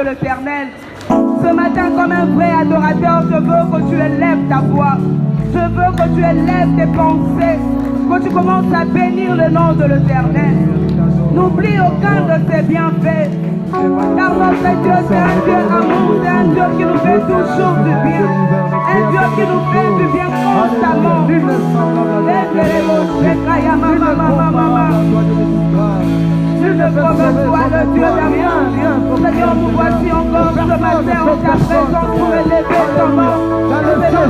de l'Éternel. Ce matin, comme un vrai adorateur, je veux que tu élèves ta voix. Je veux que tu élèves tes pensées, que tu commences à bénir le nom de l'Éternel. N'oublie aucun de ses bienfaits. Car notre Dieu, c'est un Dieu amour, c'est un Dieu qui nous fait toujours du bien. Un Dieu qui nous fait du bien constamment. Tu ne peux pas toi le Dieu d'amour. Seigneur, nous voici encore ce matin en ta présence pour élever ton nom.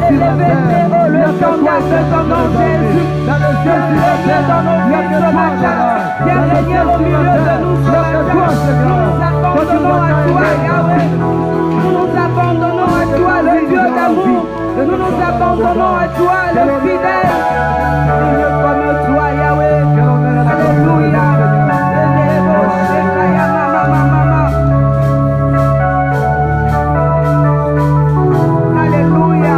Élever le standard de ton nom, Jésus. Viens élever dans nos vies ce matin. Viens régner au milieu de nous ce matin. Nous nous abandonnons à toi, Yahweh. Nous nous abandonnons à toi, le Dieu d'amour. Nous nous abandonnons à toi, le fidèle. Dieu comme toi, Yahweh. Alléluia.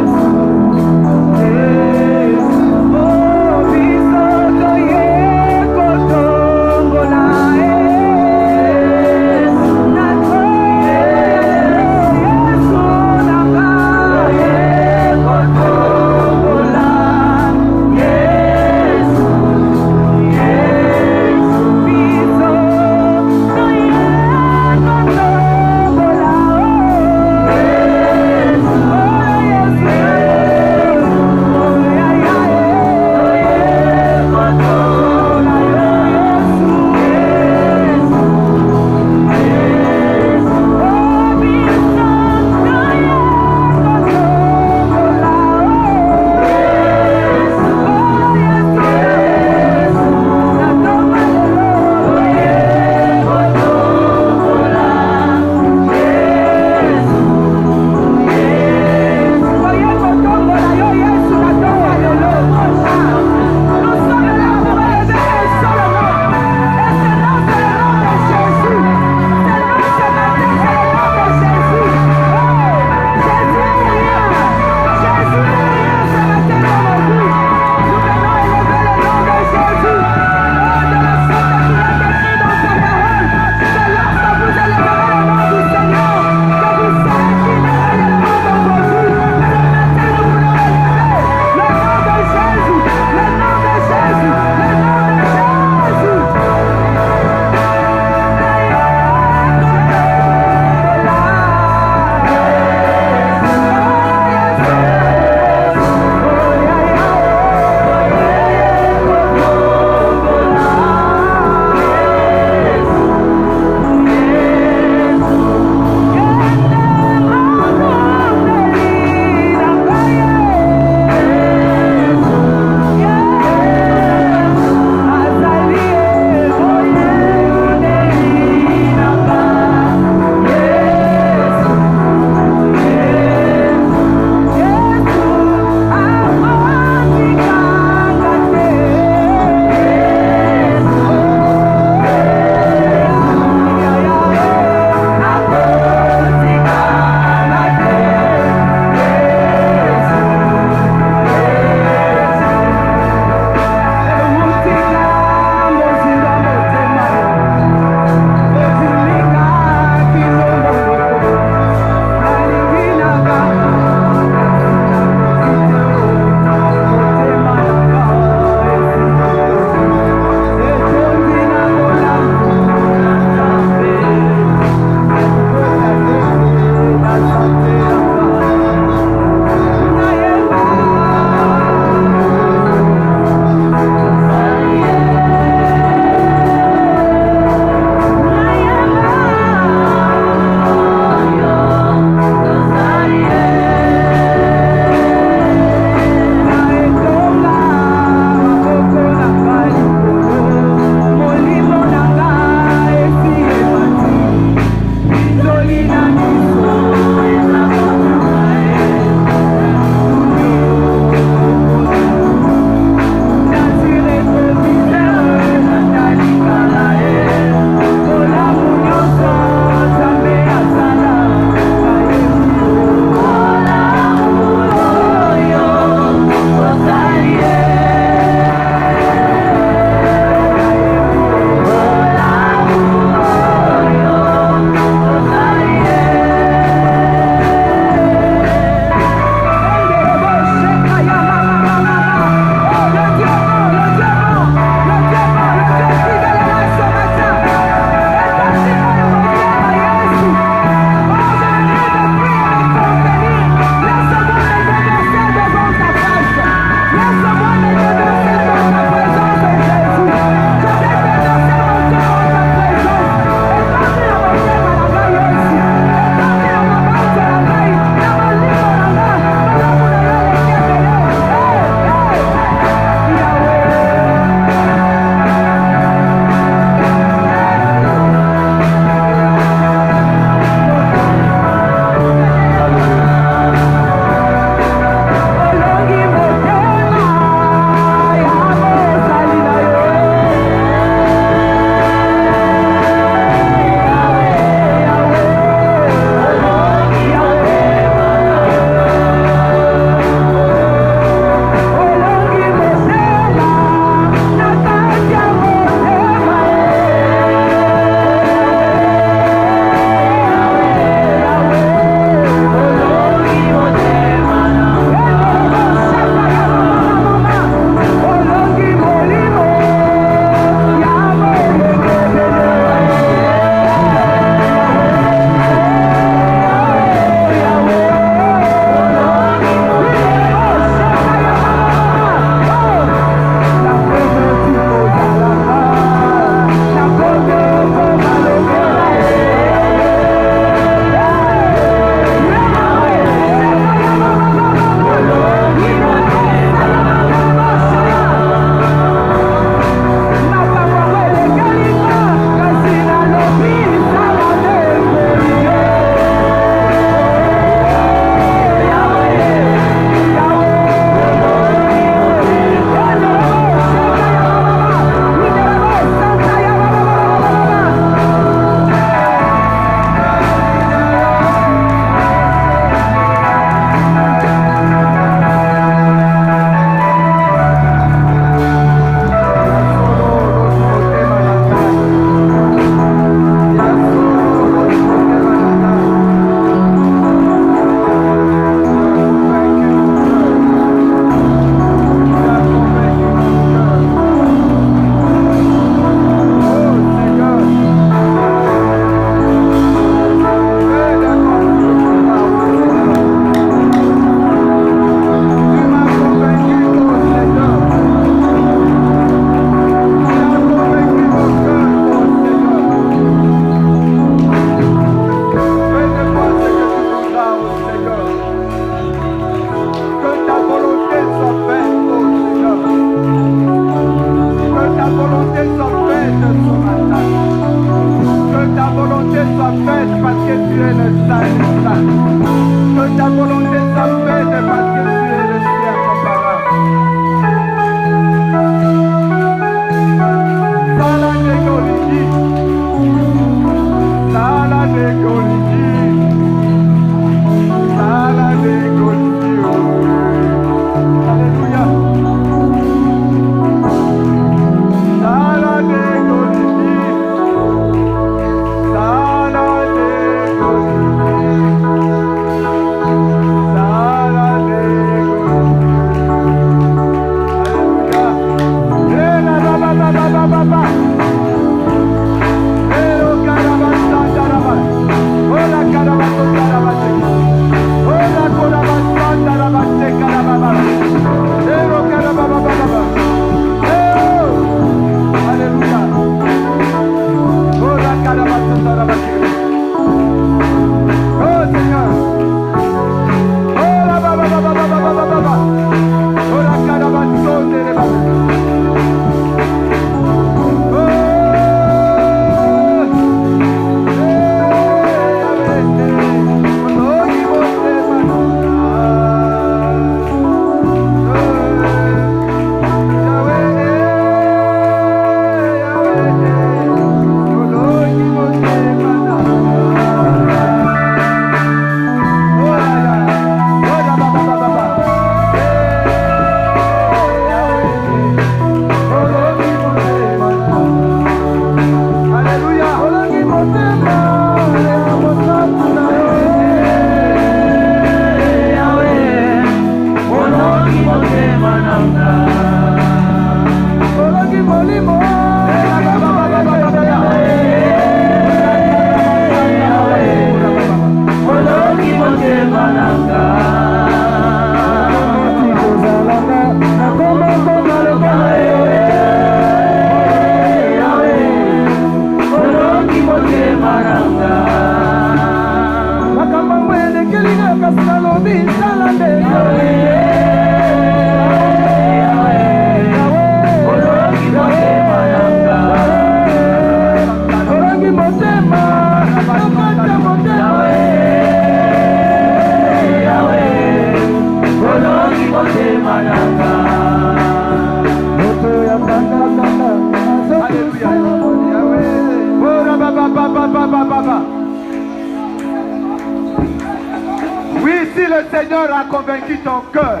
le Seigneur a convaincu ton cœur,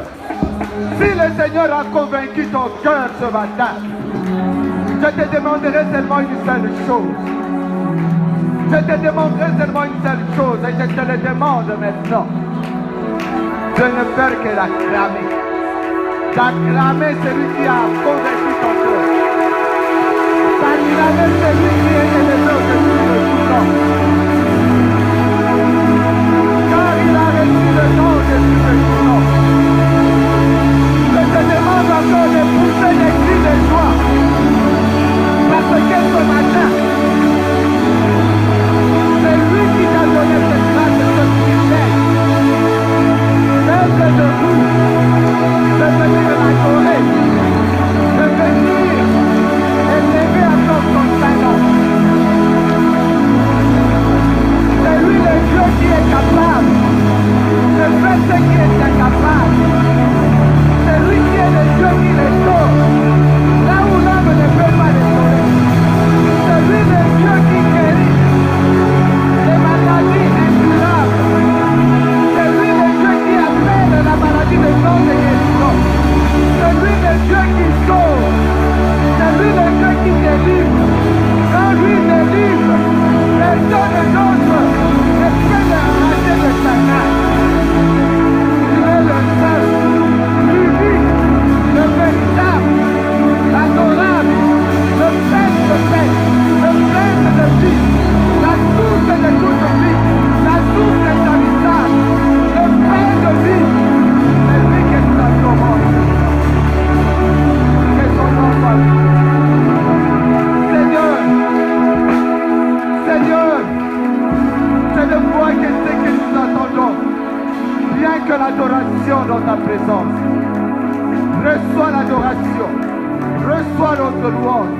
si le Seigneur a convaincu ton cœur ce matin, je te demanderai seulement une seule chose. Je te demanderai seulement une seule chose et je te le demande maintenant. De ne faire que l'acclamer. D'acclamer celui qui a convaincu ton cœur. D'acclamer celui qui est élevé au-dessus de tout nom. Car il a reçu le nom au-dessus de tout nom. Je te demande encore de pousser des cris de joie. Parce que ce matin, c'est lui qui t'a donné cette grâce et ce privilège. D'être debout, de venir l'adorer, de venir élever encore son Saint-Nom. C'est lui le Dieu qui est capable de faire ce qui est incapable. C'est lui qui est le Dieu qui restaure là où l'homme ne peut pas restaurer. C'est lui le Dieu qui guérit les maladies incurables. C'est lui le Dieu qui appelle la maladie de non de guérison. C'est lui le Dieu qui sauve. C'est lui le Dieu qui délivre. Quand lui délivre, personne d'autre ne peut l'arracher de sa main. Tu es le seul, l'unique, le véritable, l'adorable, le prince de paix, le prince de vie, la source de toute vie, la source établissable, le pain de vie. C'est lui qui nous adorons. Que son nom soit Seigneur, Seigneur, c'est de toi que c'est que nous attendons. Rien que l'adoration dans ta présence. Reçois l'adoration. Reçois notre louange.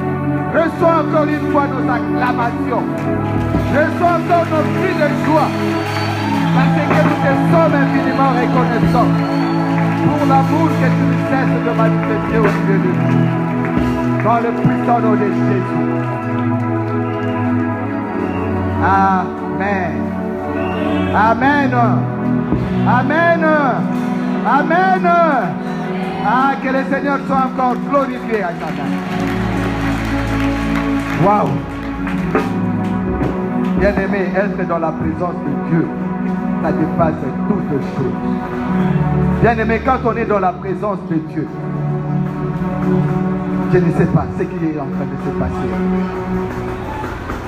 Reçois encore une fois nos acclamations. Reçois encore nos cris de joie. Parce que nous te sommes infiniment reconnaissants pour l'amour que tu ne cesses de manifester au milieu de nous. Dans le puissant nom de Jésus. Amen. Amen. Amen. Amen. Ah, que le Seigneur soit encore glorifié à chacun. Waouh. Bien-aimé, être dans la présence de Dieu, ça dépasse toutes choses. Bien-aimé, quand on est dans la présence de Dieu, je ne sais pas ce qui est en train de se passer.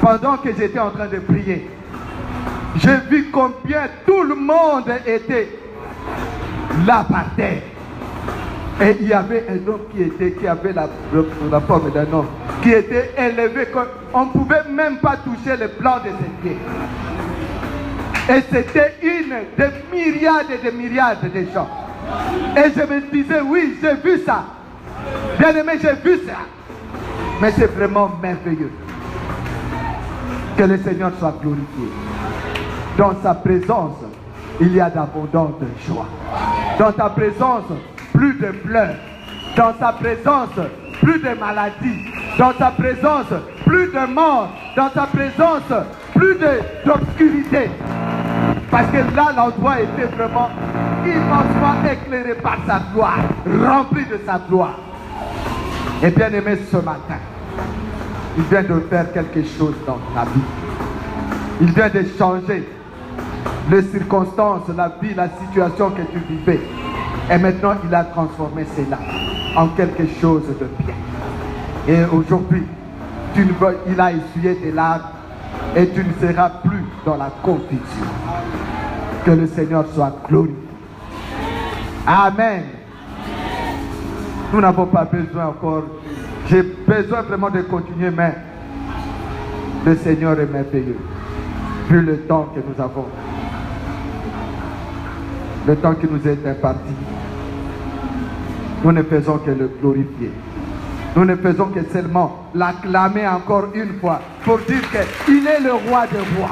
Pendant que j'étais en train de prier, j'ai vu combien tout le monde était là par terre. Et il y avait un homme qui avait la forme d'un homme, qui était élevé, on ne pouvait même pas toucher le plan de ses pieds. Et c'était une des myriades et des myriades de gens. Et je me disais, oui, j'ai vu ça. Bien aimé, j'ai vu ça. Mais c'est vraiment merveilleux. Que le Seigneur soit glorifié. Dans sa présence, il y a d'abondantes joie. Dans ta présence, plus de pleurs. Dans sa présence, plus de maladies. Dans sa présence, plus de mort. Dans sa présence, plus d'obscurité. Parce que là, l'endroit était vraiment immensement éclairé par sa gloire, rempli de sa gloire. Et bien aimé, ce matin, il vient de faire quelque chose dans ta vie. Il vient de changer les circonstances, la vie, la situation que tu vivais. Et maintenant, il a transformé cela en quelque chose de bien. Et aujourd'hui, il a essuyé tes larmes et tu ne seras plus dans la confusion. Que le Seigneur soit glorifié. Amen. Nous n'avons pas besoin encore. J'ai besoin vraiment de continuer, mais le Seigneur est merveilleux. Vu le temps que nous avons, le temps qui nous est imparti, nous ne faisons que le glorifier. Nous ne faisons que seulement l'acclamer encore une fois pour dire qu'il est le roi des rois.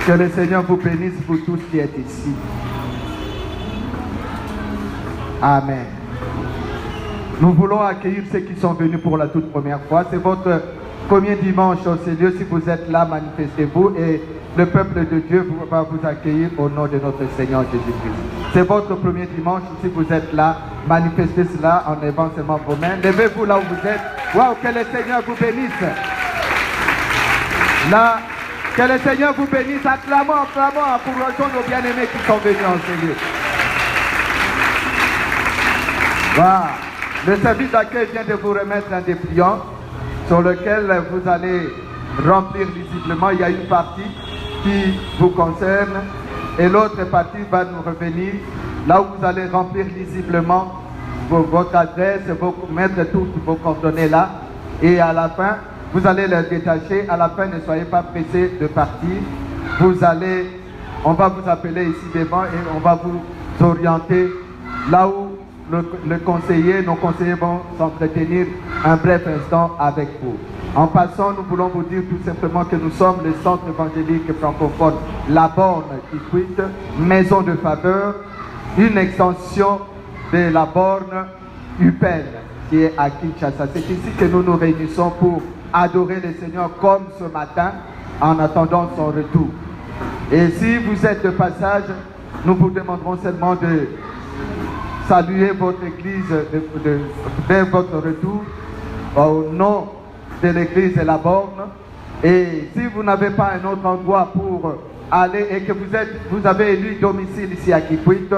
Que le Seigneur vous bénisse pour tous qui êtes ici. Amen. Nous voulons accueillir ceux qui sont venus pour la toute première fois. C'est votre premier dimanche au Seigneur. Si vous êtes là, manifestez-vous et le peuple de Dieu va vous accueillir au nom de notre Seigneur Jésus-Christ. C'est votre premier dimanche. Si vous êtes là, manifestez cela en levant seulement vos mains. Levez-vous là où vous êtes. Waouh, que le Seigneur vous bénisse. Là, que le Seigneur vous bénisse. Acclamons, encourageons nos bien-aimés qui sont venus en Seigneur. Voilà. Le service d'accueil vient de vous remettre un dépliant sur lequel vous allez remplir visiblement. Il y a une partie qui vous concerne et l'autre partie va nous revenir là où vous allez remplir visiblement votre adresse, mettre toutes vos coordonnées là et à la fin vous allez les détacher. À la fin, ne soyez pas pressés de partir. On va vous appeler ici devant et on va vous orienter là où nos conseillers vont s'entretenir un bref instant avec vous. En passant, nous voulons vous dire tout simplement que nous sommes le centre évangélique francophone La Borne Kikwit, maison de faveur, une extension de La Borne UPEN qui est à Kinshasa. C'est ici que nous nous réunissons pour adorer le Seigneur comme ce matin en attendant son retour. Et si vous êtes de passage, nous vous demanderons seulement de saluer votre église vers votre retour au nom de l'église de La Borne. Et si vous n'avez pas un autre endroit pour aller et que vous avez élu domicile ici à Kikwit,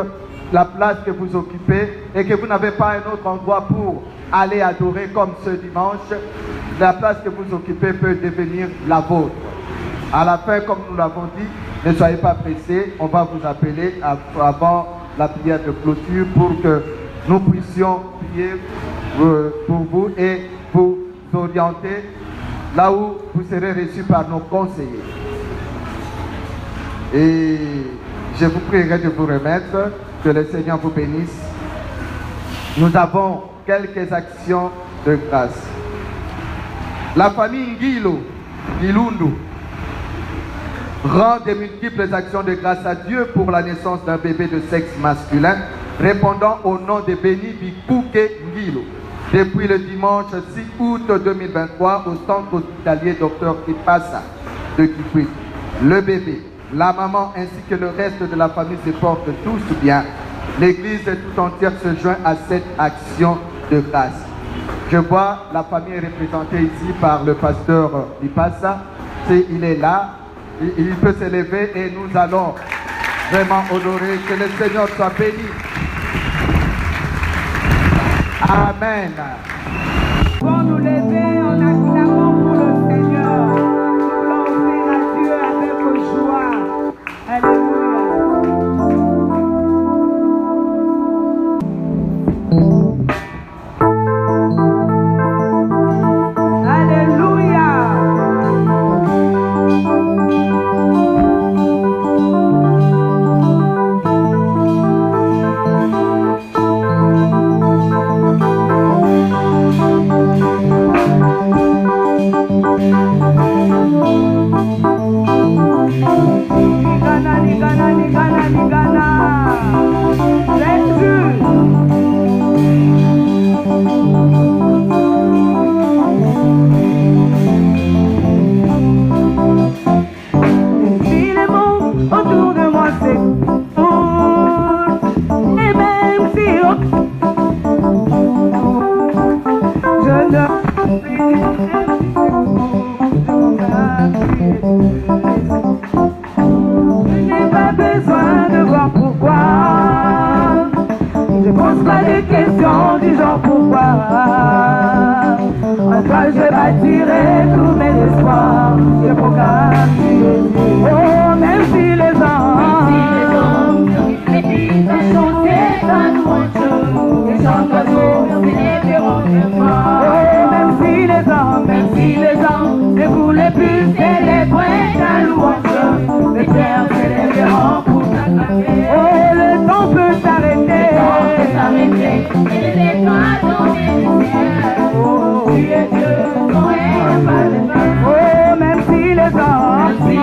la place que vous occupez, et que vous n'avez pas un autre endroit pour aller adorer comme ce dimanche, la place que vous occupez peut devenir la vôtre. À la fin, comme nous l'avons dit, ne soyez pas pressés, on va vous appeler avant la prière de clôture pour que nous puissions prier pour vous et vous orienter là où vous serez reçus par nos conseillers. Et je vous prierai de vous remettre, que le Seigneur vous bénisse. Nous avons quelques actions de grâce. La famille Ngilundu rend de multiples actions de grâce à Dieu pour la naissance d'un bébé de sexe masculin, répondant au nom de Béni Bikuke Ngilo, depuis le dimanche 6 août 2023 au centre hospitalier Dr Kipasa de Kikwit. Le bébé, la maman ainsi que le reste de la famille se portent tous bien. L'église tout entière se joint à cette action de grâce. Je vois la famille représentée ici par le pasteur Kipasa. Il est là. Il peut se lever et nous allons vraiment honorer. Que le Seigneur soit béni. Amen. Pour nous lever en acclamant pour le Seigneur, nous l'offrir à Dieu avec joie. Alléluia. Même si les hommes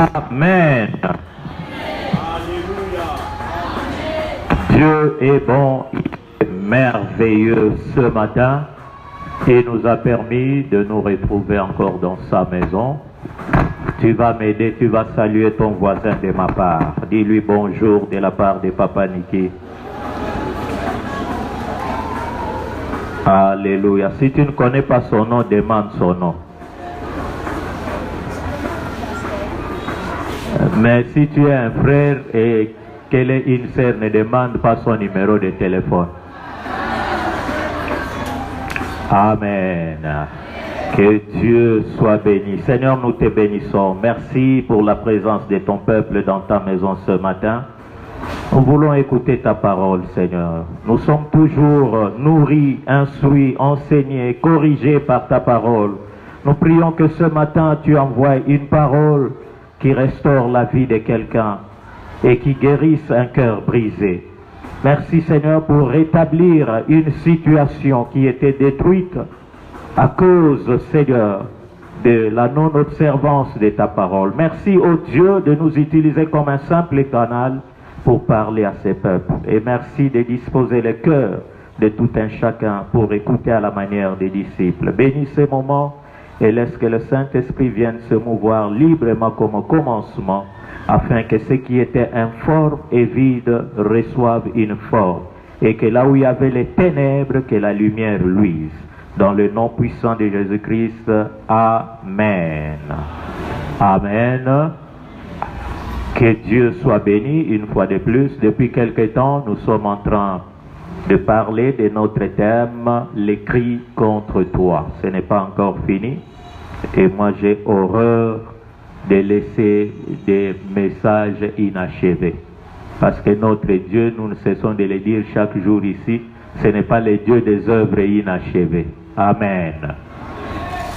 Amen. Dieu est bon, il est merveilleux ce matin et nous a permis de nous retrouver encore dans sa maison. Tu vas m'aider, tu vas saluer ton voisin de ma part. Dis-lui bonjour de la part de Papa Niki. Alléluia. Si tu ne connais pas son nom, demande son nom. Mais si tu es un frère et qu'elle est une sœur, ne demande pas son numéro de téléphone. Amen. Que Dieu soit béni. Seigneur, nous te bénissons. Merci pour la présence de ton peuple dans ta maison ce matin. Nous voulons écouter ta parole, Seigneur. Nous sommes toujours nourris, instruits, enseignés, corrigés par ta parole. Nous prions que ce matin, tu envoies une parole qui restaure la vie de quelqu'un et qui guérisse un cœur brisé. Merci, Seigneur, pour rétablir une situation qui était détruite à cause, Seigneur, de la non-observance de ta parole. Merci, ô Dieu, de nous utiliser comme un simple canal pour parler à ces peuples. Et merci de disposer le cœur de tout un chacun pour écouter à la manière des disciples. Bénis ces moments et laisse que le Saint-Esprit vienne se mouvoir librement comme au commencement, afin que ce qui était informe et vide reçoive une forme, et que là où il y avait les ténèbres, que la lumière luise. Dans le nom puissant de Jésus-Christ, Amen. Amen. Que Dieu soit béni une fois de plus. Depuis quelque temps, nous sommes en train de parler de notre thème, les cris contre toi. Ce n'est pas encore fini. Et moi, j'ai horreur de laisser des messages inachevés. Parce que notre Dieu, nous ne cessons de le dire chaque jour ici, ce n'est pas le Dieu des œuvres inachevées. Amen.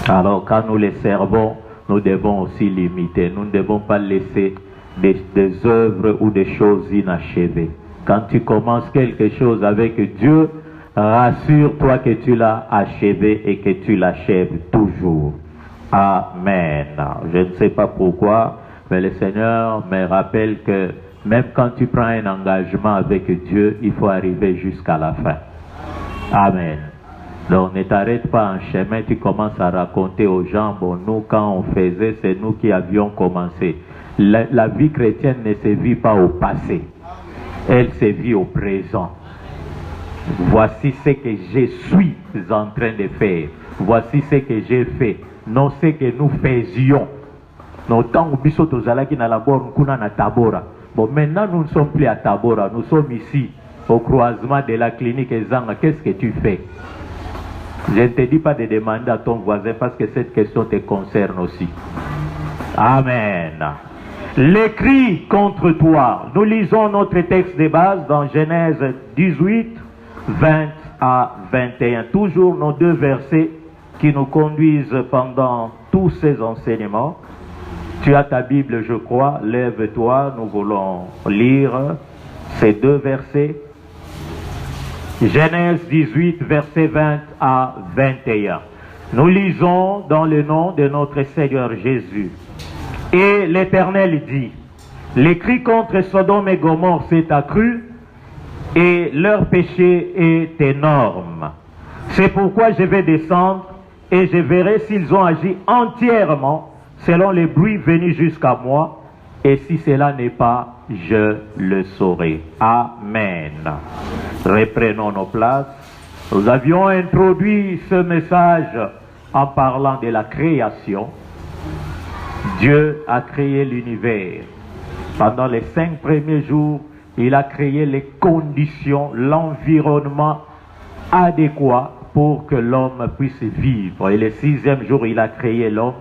Alors, quand nous les servons, nous devons aussi limiter. Nous ne devons pas laisser des œuvres ou des choses inachevées. Quand tu commences quelque chose avec Dieu, rassure-toi que tu l'as achevé et que tu l'achèves toujours. Amen. Je ne sais pas pourquoi, mais le Seigneur me rappelle que même quand tu prends un engagement avec Dieu, il faut arriver jusqu'à la fin. Amen. Donc ne t'arrête pas en chemin, tu commences à raconter aux gens, bon, nous quand on faisait, c'est nous qui avions commencé. La vie chrétienne ne se vit pas au passé, elle se vit au présent. Voici ce que je suis en train de faire, voici ce que j'ai fait, non ce que nous faisions. Bon, maintenant nous ne sommes plus à Tabora, nous sommes ici au croisement de la clinique Zanga. Qu'est-ce que tu fais? Je ne te dis pas de demander à ton voisin parce que cette question te concerne aussi. Amen. Les cris contre toi. Nous lisons notre texte de base dans Genèse 18, 20 à 21. Toujours nos deux versets qui nous conduisent pendant tous ces enseignements. Tu as ta Bible, je crois. Lève-toi, nous voulons lire ces deux versets. Genèse 18, versets 20 à 21. Nous lisons dans le nom de notre Seigneur Jésus. Et l'Éternel dit, les cris contre Sodome et Gomorrhe s'est accru et leur péché est énorme. C'est pourquoi je vais descendre et je verrai s'ils ont agi entièrement selon les bruits venus jusqu'à moi, et si cela n'est pas, je le saurai. Amen. Reprenons nos places. Nous avions introduit ce message en parlant de la création. Dieu a créé l'univers. Pendant les 5 premiers jours, il a créé les conditions, l'environnement adéquat pour que l'homme puisse vivre. Et le 6e jour, il a créé l'homme.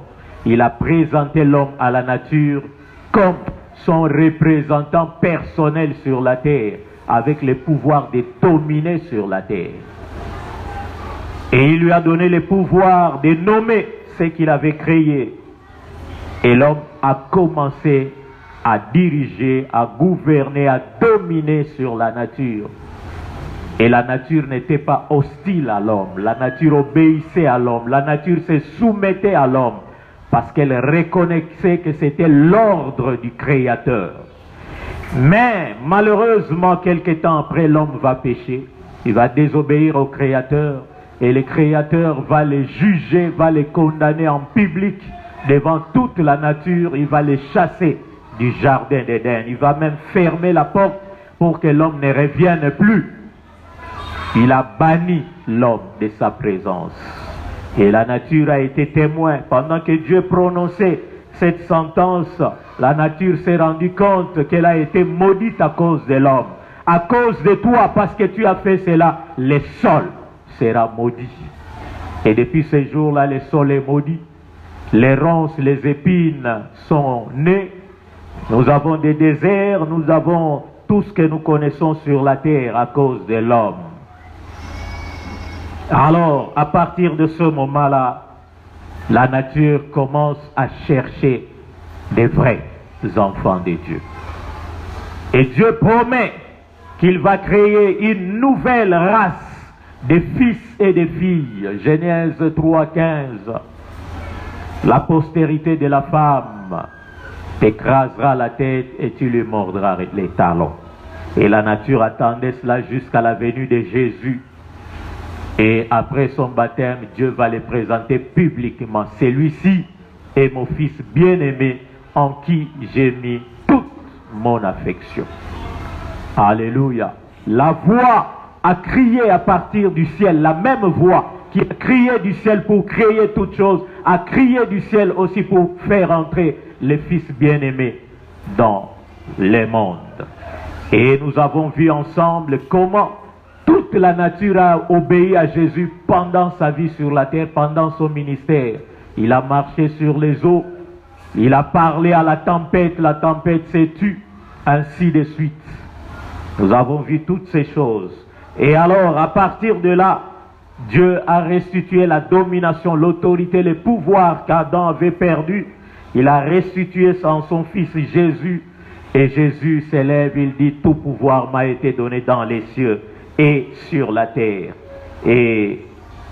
Il a présenté l'homme à la nature comme son représentant personnel sur la terre, avec le pouvoir de dominer sur la terre. Et il lui a donné le pouvoir de nommer ce qu'il avait créé. Et l'homme a commencé à diriger, à gouverner, à dominer sur la nature. Et la nature n'était pas hostile à l'homme. La nature obéissait à l'homme. La nature se soumettait à l'homme. parce qu'elle reconnaissait que c'était l'ordre du Créateur. Mais malheureusement, quelque temps après, l'homme va pécher, il va désobéir au Créateur, et le Créateur va les juger, va les condamner en public devant toute la nature, il va les chasser du jardin d'Éden, il va même fermer la porte pour que l'homme ne revienne plus. Il a banni l'homme de sa présence. Et la nature a été témoin. Pendant que Dieu prononçait cette sentence, la nature s'est rendue compte qu'elle a été maudite à cause de l'homme. À cause de toi, parce que tu as fait cela, le sol sera maudit. Et depuis ce jour-là, le sol est maudit. Les ronces, les épines sont nées. Nous avons des déserts, nous avons tout ce que nous connaissons sur la terre à cause de l'homme. Alors, à partir de ce moment-là, la nature commence à chercher des vrais enfants de Dieu. Et Dieu promet qu'il va créer une nouvelle race de fils et de filles. Genèse 3,15. La postérité de la femme t'écrasera la tête et tu lui mordras les talons. Et la nature attendait cela jusqu'à la venue de Jésus. Et après son baptême, Dieu va le présenter publiquement. Celui-ci est mon fils bien-aimé en qui j'ai mis toute mon affection. Alléluia. La voix a crié à partir du ciel, la même voix qui a crié du ciel pour créer toutes choses, a crié du ciel aussi pour faire entrer le fils bien-aimé dans le monde. Et nous avons vu ensemble comment toute la nature a obéi à Jésus pendant sa vie sur la terre, pendant son ministère. Il a marché sur les eaux, il a parlé à la tempête s'est tue, ainsi de suite. Nous avons vu toutes ces choses. Et alors, à partir de là, Dieu a restitué la domination, l'autorité, le pouvoir qu'Adam avait perdu. Il a restitué en son fils Jésus. Et Jésus s'élève, il dit, tout pouvoir m'a été donné dans les cieux et sur la terre. Et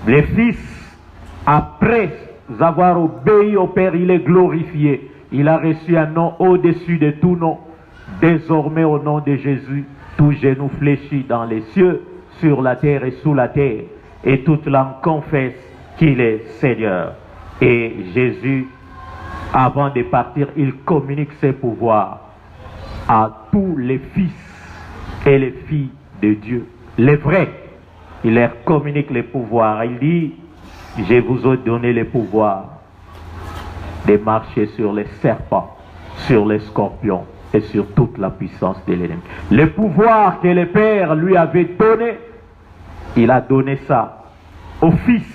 le Fils, après avoir obéi au Père, il est glorifié. Il a reçu un nom au-dessus de tout nom. Désormais, au nom de Jésus, tout genou fléchit dans les cieux, sur la terre et sous la terre. Et toute langue confesse qu'il est Seigneur. Et Jésus, avant de partir, il communique ses pouvoirs à tous les fils et les filles de Dieu. Les vrais, il leur communique les pouvoirs. Il dit, je vous ai donné les pouvoirs de marcher sur les serpents, sur les scorpions et sur toute la puissance de l'ennemi. Le pouvoir que le Père lui avait donné, il a donné ça aux fils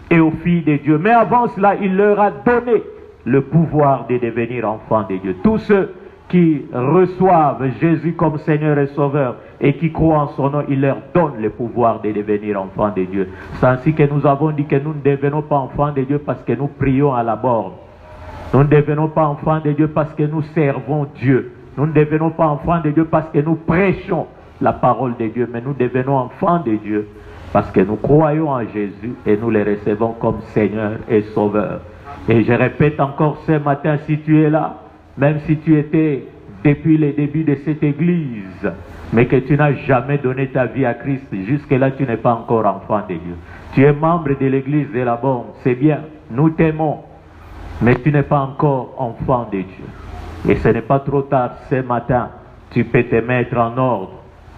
et aux filles de Dieu. Mais avant cela, il leur a donné le pouvoir de devenir enfants de Dieu. Tous ceux qui reçoivent Jésus comme Seigneur et Sauveur et qui croient en son nom, il leur donne le pouvoir de devenir enfants de Dieu. C'est ainsi que nous avons dit que nous ne devenons pas enfants de Dieu parce que nous prions à la borne. Nous ne devenons pas enfants de Dieu parce que nous servons Dieu. Nous ne devenons pas enfants de Dieu parce que nous prêchons la parole de Dieu, mais nous devenons enfants de Dieu parce que nous croyons en Jésus et nous les recevons comme Seigneur et Sauveur. Et je répète encore ce matin, si tu es là, même si tu étais depuis le début de cette église, mais que tu n'as jamais donné ta vie à Christ, jusque-là tu n'es pas encore enfant de Dieu. Tu es membre de l'église de la Borne, c'est bien, nous t'aimons, mais tu n'es pas encore enfant de Dieu. Et ce n'est pas trop tard, ce matin, tu peux te mettre en ordre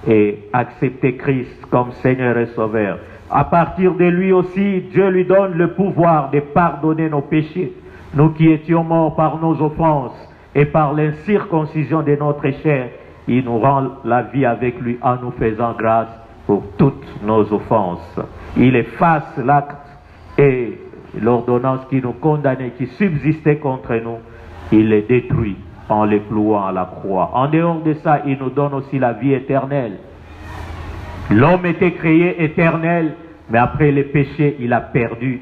et accepter Christ comme Seigneur et Sauveur. À partir de lui aussi, Dieu lui donne le pouvoir de pardonner nos péchés. Nous qui étions morts par nos offenses et par l'incirconcision de notre chair, il nous rend la vie avec lui en nous faisant grâce pour toutes nos offenses. Il efface l'acte et l'ordonnance qui nous condamnait, qui subsistait contre nous, il les détruit en les clouant à la croix. En dehors de ça, il nous donne aussi la vie éternelle. L'homme était créé éternel, mais après le péché, il a perdu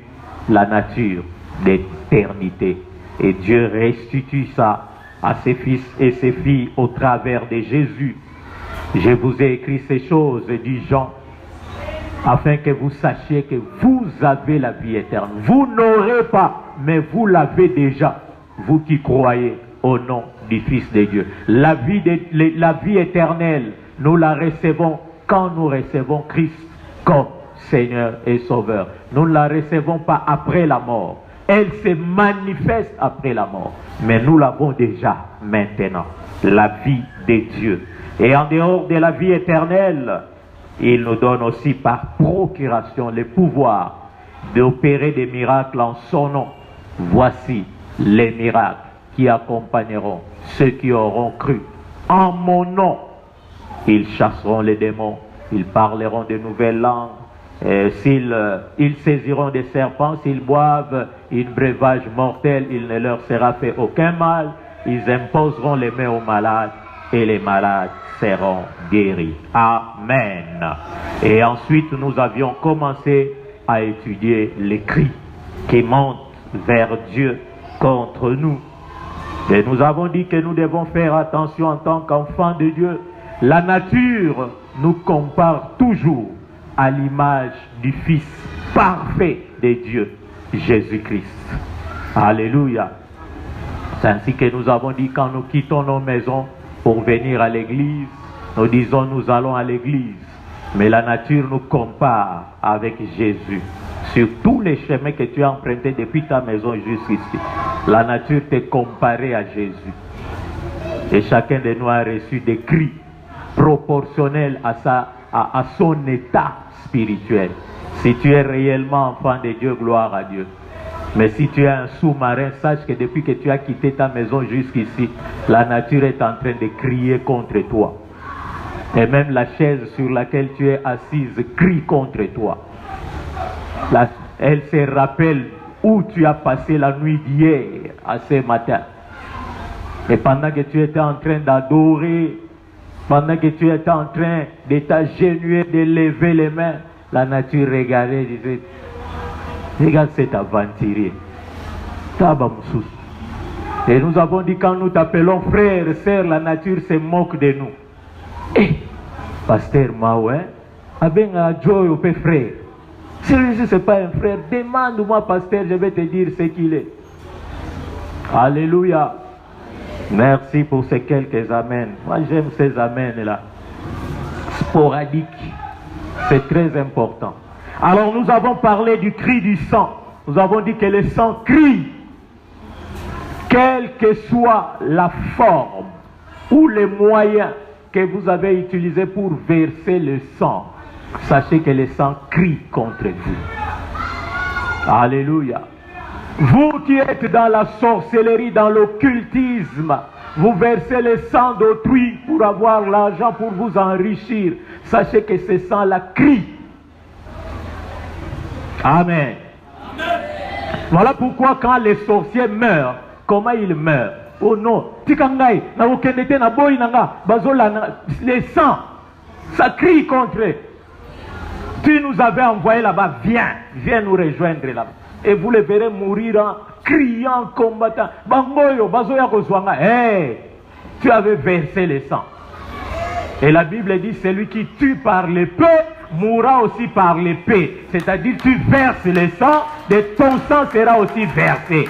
la nature d'éternité. Et Dieu restitue ça à ses fils et ses filles au travers de Jésus. Je vous ai écrit ces choses, dit Jean, afin que vous sachiez que vous avez la vie éternelle. Vous n'aurez pas mais vous l'avez déjà, vous qui croyez au nom du Fils de Dieu. La vie éternelle, nous la recevons quand nous recevons Christ comme Seigneur et Sauveur. Nous ne la recevons pas après la mort. Elle se manifeste après la mort. Mais nous l'avons déjà maintenant. La vie de Dieu. Et en dehors de la vie éternelle, il nous donne aussi par procuration le pouvoir d'opérer des miracles en son nom. Voici les miracles qui accompagneront ceux qui auront cru. En mon nom, ils chasseront les démons, ils parleront de nouvelles langues, ils saisiront des serpents, s'ils boivent une breuvage mortel, il ne leur sera fait aucun mal, ils imposeront les mains aux malades et les malades seront guéris. Amen. Et ensuite, nous avions commencé à étudier les cris qui montent vers Dieu contre nous. Et nous avons dit que nous devons faire attention en tant qu'enfants de Dieu. La nature nous compare toujours à l'image du Fils parfait de Dieu, Jésus-Christ. Alléluia. C'est ainsi que nous avons dit quand nous quittons nos maisons pour venir à l'église, nous disons nous allons à l'église. Mais la nature nous compare avec Jésus. Sur tous les chemins que tu as empruntés depuis ta maison jusqu'ici, la nature t'est comparée à Jésus. Et chacun de nous a reçu des cris proportionnels à son état spirituel. Si tu es réellement enfant de Dieu, gloire à Dieu. Mais si tu es un sous-marin, sache que depuis que tu as quitté ta maison jusqu'ici, la nature est en train de crier contre toi. Et même la chaise sur laquelle tu es assise crie contre toi. Elle se rappelle où tu as passé la nuit d'hier à ce matin. Et pendant que tu étais en train d'adorer, pendant que tu étais en train de t'agenouiller, de lever les mains, la nature regardait et disait, regarde cet aventurier. Et nous avons dit quand nous t'appelons frère, sœur, la nature se moque de nous. Eh, pasteur Maoué, avec un Joe ou frère. Si celui-ci c'est pas un frère, demande-moi pasteur, je vais te dire ce qu'il est. Alléluia. Merci pour ces quelques amens. Moi j'aime ces amens là. Sporadiques. C'est très important. Alors nous avons parlé du cri du sang. Nous avons dit que le sang crie. Quelle que soit la forme ou les moyens que vous avez utilisés pour verser le sang, sachez que le sang crie contre vous. Alléluia. Vous qui êtes dans la sorcellerie, dans l'occultisme, vous versez le sang d'autrui pour avoir l'argent, pour vous enrichir. Sachez que ce sang-là crie. Amen. Voilà pourquoi quand les sorciers meurent, comment ils meurent? Oh non, tikangai, na okendete na boy nanga, bazola les sang, ça crie contre eux. Tu nous avais envoyé là-bas, viens nous rejoindre là-bas. Et vous les verrez mourir en criant, combattant. Bangoyo, bazoya kozwanga. Hey, tu avais versé le sang. Et la Bible dit, celui qui tue par l'épée mourra aussi par l'épée. C'est-à-dire, tu verses le sang, de ton sang sera aussi versé.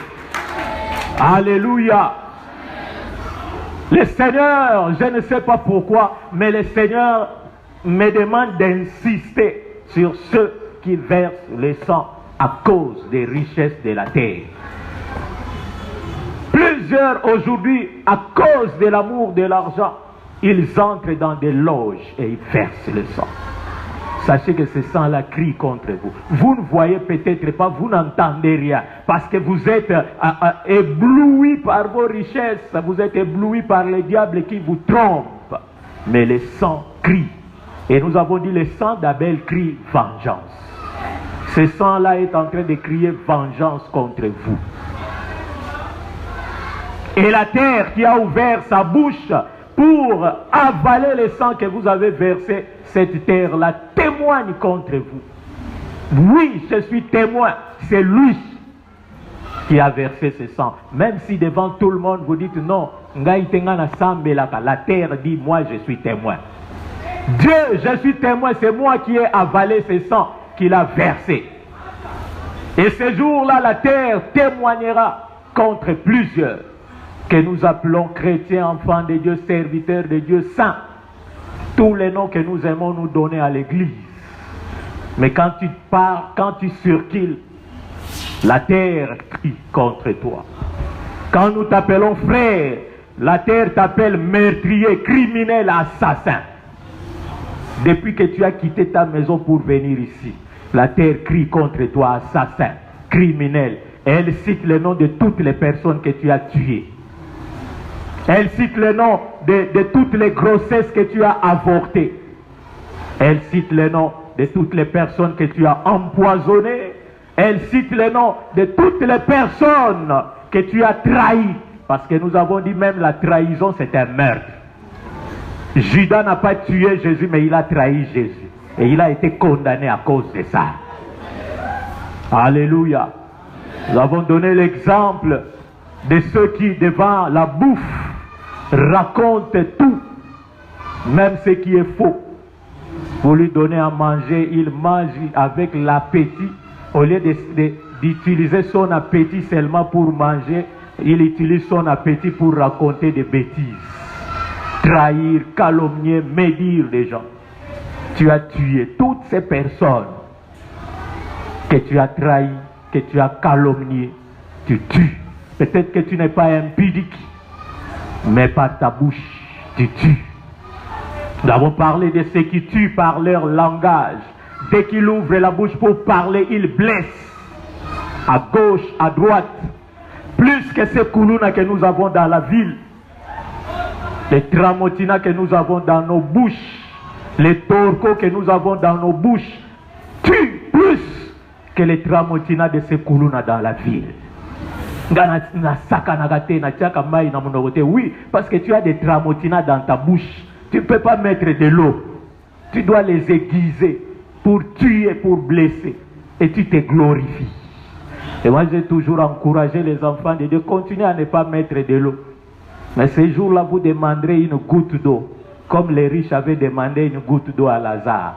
Alléluia. Le Seigneur, je ne sais pas pourquoi, mais le Seigneur me demande d'insister sur ceux qui versent le sang à cause des richesses de la terre. Plusieurs aujourd'hui, à cause de l'amour de l'argent, ils entrent dans des loges et ils versent le sang. Sachez que ce sang-là crie contre vous. Vous ne voyez peut-être pas, vous n'entendez rien, parce que vous êtes éblouis par vos richesses, vous êtes éblouis par le diable qui vous trompe. Mais le sang crie. Et nous avons dit le sang d'Abel crie vengeance. Ce sang-là est en train de crier vengeance contre vous. Et la terre qui a ouvert sa bouche pour avaler le sang que vous avez versé, cette terre-là témoigne contre vous. Oui, je suis témoin. C'est lui qui a versé ce sang. Même si devant tout le monde vous dites non, la terre dit moi je suis témoin. Dieu, je suis témoin, c'est moi qui ai avalé ce sang qu'il a versé. Et ce jour-là, la terre témoignera contre plusieurs que nous appelons chrétiens, enfants de Dieu, serviteurs de Dieu, saints. Tous les noms que nous aimons nous donner à l'église. Mais quand tu pars, quand tu circules, la terre crie contre toi. Quand nous t'appelons frère, la terre t'appelle meurtrier, criminel, assassin. Depuis que tu as quitté ta maison pour venir ici, la terre crie contre toi, assassin, criminel. Et elle cite le nom de toutes les personnes que tu as tuées. Elle cite le nom de toutes les grossesses que tu as avortées. Elle cite le nom de toutes les personnes que tu as empoisonnées. Elle cite le nom de toutes les personnes que tu as trahies. Parce que nous avons dit même la trahison c'est un meurtre. Judas n'a pas tué Jésus, mais il a trahi Jésus. Et il a été condamné à cause de ça. Alléluia. Nous avons donné l'exemple de ceux qui, devant la bouffe, racontent tout, même ce qui est faux. Pour lui donner à manger, il mange avec l'appétit. Au lieu d'utiliser son appétit seulement pour manger, il utilise son appétit pour raconter des bêtises. Trahir, calomnier, médire les gens. Tu as tué toutes ces personnes que tu as trahies, que tu as calomniées. Tu tues. Peut-être que tu n'es pas impudique, mais par ta bouche, tu tues. Nous avons parlé de ceux qui tuent par leur langage. Dès qu'ils ouvrent la bouche pour parler, ils blessent. À gauche, à droite. Plus que ces koulouna que nous avons dans la ville. Les tramotina que nous avons dans nos bouches. Les torcos que nous avons dans nos bouches. Tuent plus que les tramotina de ces koulouna dans la ville. Oui, parce que tu as des tramotina dans ta bouche. Tu ne peux pas mettre de l'eau. Tu dois les aiguiser pour tuer, pour blesser. Et tu te glorifies. Et moi, j'ai toujours encouragé les enfants de Dieu, continuez à ne pas mettre de l'eau. Mais ce jour-là, vous demanderez une goutte d'eau. Comme les riches avaient demandé une goutte d'eau à Lazare.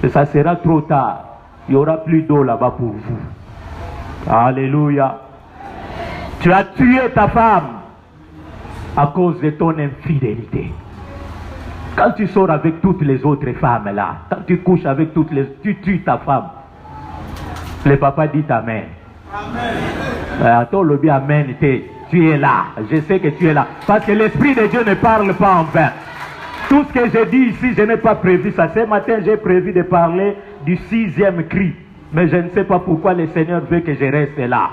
Et ça sera trop tard. Il n'y aura plus d'eau là-bas pour vous. Alléluia. Tu as tué ta femme à cause de ton infidélité. Quand tu sors avec toutes les autres femmes là, quand tu couches avec toutes les... Tu tues ta femme. Le papa dit Amen. Attends, le bien Amen, tu es là. Je sais que tu es là. Parce que l'Esprit de Dieu ne parle pas en vain. Tout ce que j'ai dit ici, je n'ai pas prévu ça. Ce matin, j'ai prévu de parler du 6e cri. Mais je ne sais pas pourquoi le Seigneur veut que je reste là.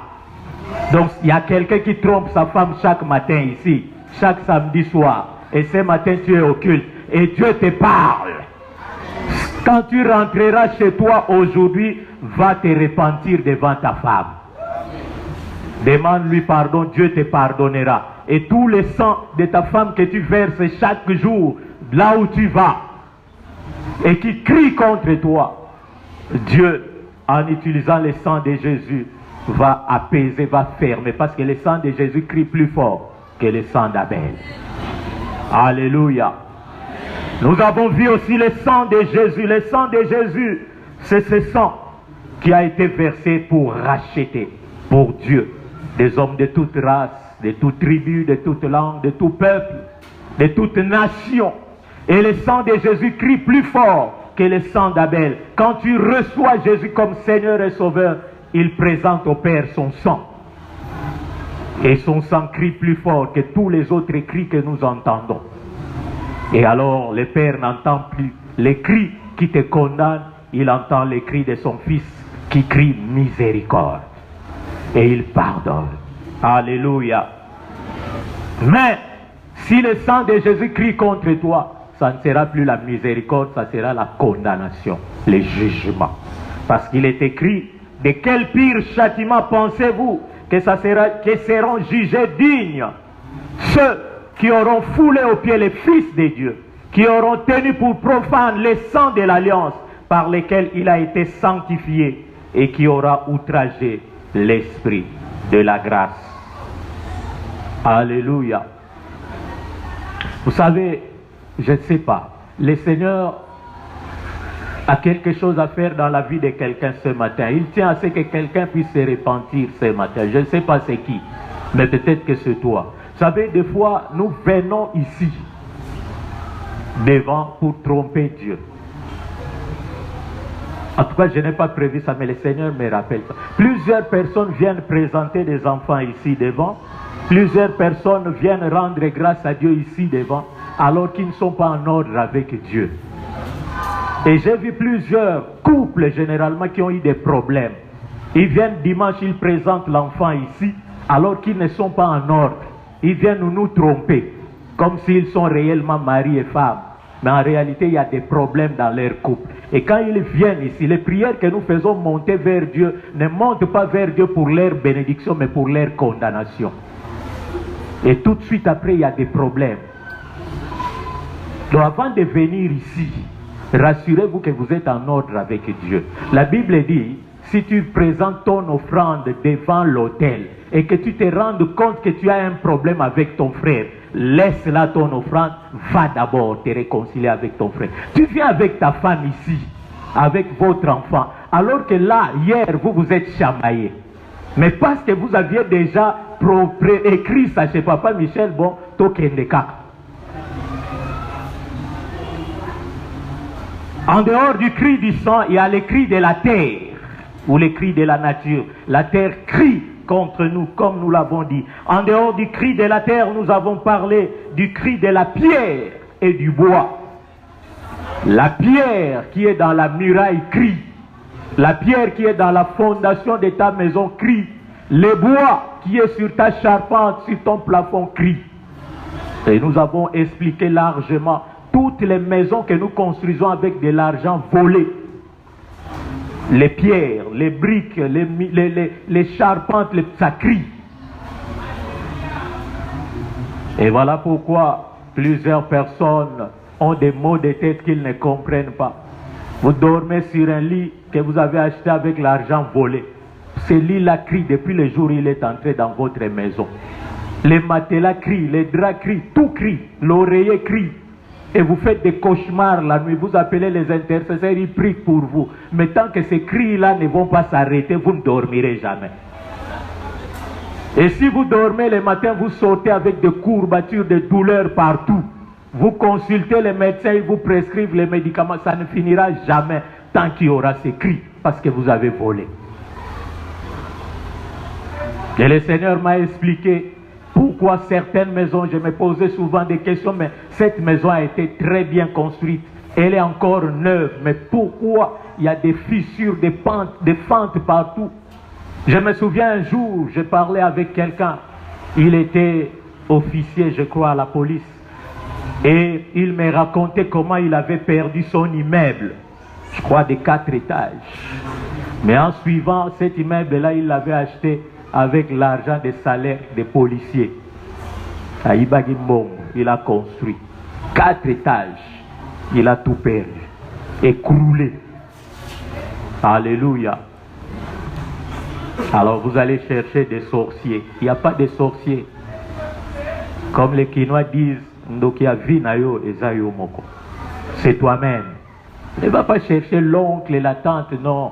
Donc, il y a quelqu'un qui trompe sa femme chaque matin ici. Chaque samedi soir. Et ce matin, tu es au culte. Et Dieu te parle. Quand tu rentreras chez toi aujourd'hui, va te repentir devant ta femme. Demande-lui pardon, Dieu te pardonnera. Et tout le sang de ta femme que tu verses chaque jour, là où tu vas, et qui crie contre toi, Dieu, en utilisant le sang de Jésus, va apaiser, va fermer. Parce que le sang de Jésus crie plus fort que le sang d'Abel. Alléluia. Nous avons vu aussi le sang de Jésus. Le sang de Jésus, c'est ce sang qui a été versé pour racheter, pour Dieu, des hommes de toute race, de toute tribu, de toute langue, de tout peuple, de toute nation. Et le sang de Jésus crie plus fort que le sang d'Abel. Quand tu reçois Jésus comme Seigneur et Sauveur, il présente au Père son sang. Et son sang crie plus fort que tous les autres cris que nous entendons. Et alors le Père n'entend plus les cris qui te condamnent, il entend les cris de son Fils qui crie miséricorde. Et il pardonne. Alléluia. Mais si le sang de Jésus crie contre toi, ça ne sera plus la miséricorde, ça sera la condamnation, le jugement. Parce qu'il est écrit, de quel pire châtiment pensez-vous que seront jugés dignes ceux qui auront foulé aux pieds les fils de Dieu, qui auront tenu pour profane le sang de l'alliance par lequel il a été sanctifié et qui aura outragé l'esprit de la grâce. Alléluia. Vous savez, je ne sais pas, le Seigneur a quelque chose à faire dans la vie de quelqu'un ce matin. Il tient à ce que quelqu'un puisse se repentir ce matin. Je ne sais pas c'est qui, mais peut-être que c'est toi. Vous savez, des fois, nous venons ici, devant, pour tromper Dieu. En tout cas, je n'ai pas prévu ça, mais le Seigneur me rappelle ça. Plusieurs personnes viennent présenter des enfants ici devant. Plusieurs personnes viennent rendre grâce à Dieu ici devant, alors qu'ils ne sont pas en ordre avec Dieu. Et j'ai vu plusieurs couples généralement qui ont eu des problèmes. Ils viennent dimanche, ils présentent l'enfant ici, alors qu'ils ne sont pas en ordre. Ils viennent nous tromper, comme s'ils sont réellement mari et femme. Mais en réalité, il y a des problèmes dans leur couple. Et quand ils viennent ici, les prières que nous faisons monter vers Dieu ne montent pas vers Dieu pour leur bénédiction, mais pour leur condamnation. Et tout de suite après, il y a des problèmes. Donc avant de venir ici, rassurez-vous que vous êtes en ordre avec Dieu. La Bible dit, si tu présentes ton offrande devant l'autel et que tu te rendes compte que tu as un problème avec ton frère, laisse là ton offrande, va d'abord te réconcilier avec ton frère. Tu viens avec ta femme ici, avec votre enfant, alors que là, hier, vous vous êtes chamaillés. Mais parce que vous aviez déjà écrit ça chez Papa Michel, bon, Tokendeka. En dehors du cri du sang, il y a le cri de la terre, ou le cri de la nature. La terre crie contre nous, comme nous l'avons dit. En dehors du cri de la terre, nous avons parlé du cri de la pierre et du bois. La pierre qui est dans la muraille crie. La pierre qui est dans la fondation de ta maison crie. Le bois qui est sur ta charpente, sur ton plafond crie. Et nous avons expliqué largement toutes les maisons que nous construisons avec de l'argent volé. Les pierres, les briques, les charpentes, ça crie. Et voilà pourquoi plusieurs personnes ont des maux de tête qu'ils ne comprennent pas. Vous dormez sur un lit que vous avez acheté avec l'argent volé. Ce lit-là crie depuis le jour où il est entré dans votre maison. Les matelas crient, les draps crient, tout crie, l'oreiller crie. Et vous faites des cauchemars la nuit, vous appelez les intercesseurs, ils prient pour vous. Mais tant que ces cris-là ne vont pas s'arrêter, vous ne dormirez jamais. Et si vous dormez le matin, vous sortez avec des courbatures, des douleurs partout. Vous consultez les médecins, ils vous prescrivent les médicaments, ça ne finira jamais tant qu'il y aura ces cris, parce que vous avez volé. Et le Seigneur m'a expliqué pourquoi certaines maisons, je me posais souvent des questions, mais cette maison a été très bien construite. Elle est encore neuve, mais pourquoi il y a des fissures, des fentes partout? Je me souviens un jour, je parlais avec quelqu'un, il était officier, je crois, à la police, et il me racontait comment il avait perdu son immeuble, je crois de 4 étages. Mais en suivant cet immeuble-là, il l'avait acheté avec l'argent des salaires des policiers. À Ibagimbo, il a construit 4 étages. Il a tout perdu, écroulé. Alléluia. Alors vous allez chercher des sorciers. Il n'y a pas de sorciers. Comme les Quinois disent, c'est toi-même. Ne va pas chercher l'oncle et la tante, non.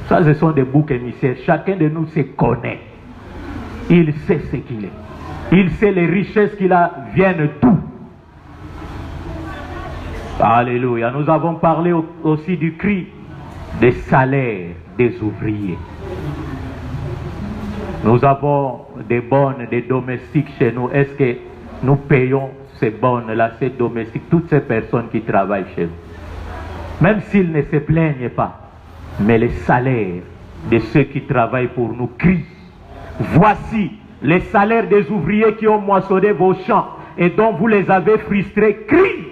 Ça, ce sont des boucs émissaires. Chacun de nous se connaît. Il sait ce qu'il est. Il sait les richesses qu'il a viennent d'où. Alléluia. Nous avons parlé aussi du cri des salaires des ouvriers. Nous avons des bonnes, des domestiques chez nous. Est-ce que nous payons ces bonnes-là, ces domestiques, toutes ces personnes qui travaillent chez nous? Même s'ils ne se plaignent pas, mais les salaires de ceux qui travaillent pour nous crient. Voici les salaires des ouvriers qui ont moissonné vos champs et dont vous les avez frustrés, crient.